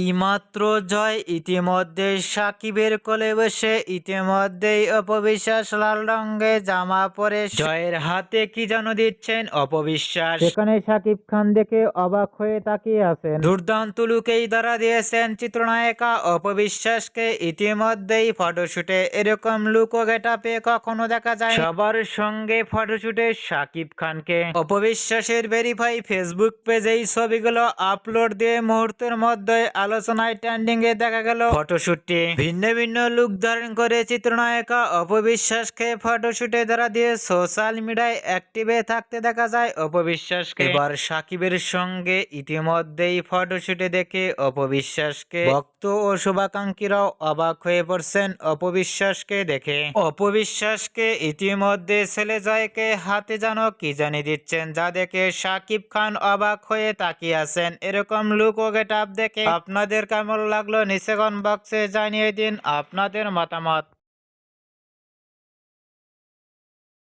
এইমাত্র জয় ইতিমধ্যে সাকিবের কোলে বসে ইতিমধ্যেই অপবিশ্বাস লাল রঙের জামা পরে জয়ের হাতে কি যেন দিচ্ছেন অপবিশ্বাস। সেখানে সাকিব খান দেখে অবাক হয়ে তাকিয়ে আছেন। দুর্দান্ত লুকেই ধরা দিয়েছেন চিত্রনায়িকা অপবিশ্বাসকে। ইতিমধ্যেই ফটোশুটে এরকম লুক ও গেটআপে কখনো দেখা যায় সবার সঙ্গে ফটোশুটে সাকিব খানকে। অপবিশ্বাসের ভেরিফাই ফেসবুক পেজে এই ছবিগুলো আপলোড দিয়ে মুহূর্তের মধ্যে আলোচনায় ট্রেন্ডিং এ দেখা গেল ফটোশুটটি। ভিন্ন ভিন্ন লুক ধারণ করে চিত্রনায়িকা অপবিশ্বাসকে ফটোশুটে ধরা দিয়ে সোশ্যাল মিডিয়ায় অ্যাক্টিভে থাকতে দেখা যায় অপবিশ্বাসকে। এবার সাকিবের সঙ্গে ইতিমধ্যেই ফটোশুটে দেখে অপবিশ্বাসকে ভক্ত ও শুভাকাঙ্ক্ষীরাও অবাক হয়ে পড়ছেন অপবিশ্বাসকে দেখে। অপবিশ্বাসকে ইতিমধ্যে ছেলে জয়কে হাতে যেন কি জানি দিচ্ছেন, যা দেখে সাকিব খান অবাক হয়ে তাকিয়ে আছেন। এরকম লুক ও গেটআপ দেখে আপনাদের কেমন লাগলো নিচে কমেন্ট বক্সে জানিয়ে দিন আপনাদের মতামত।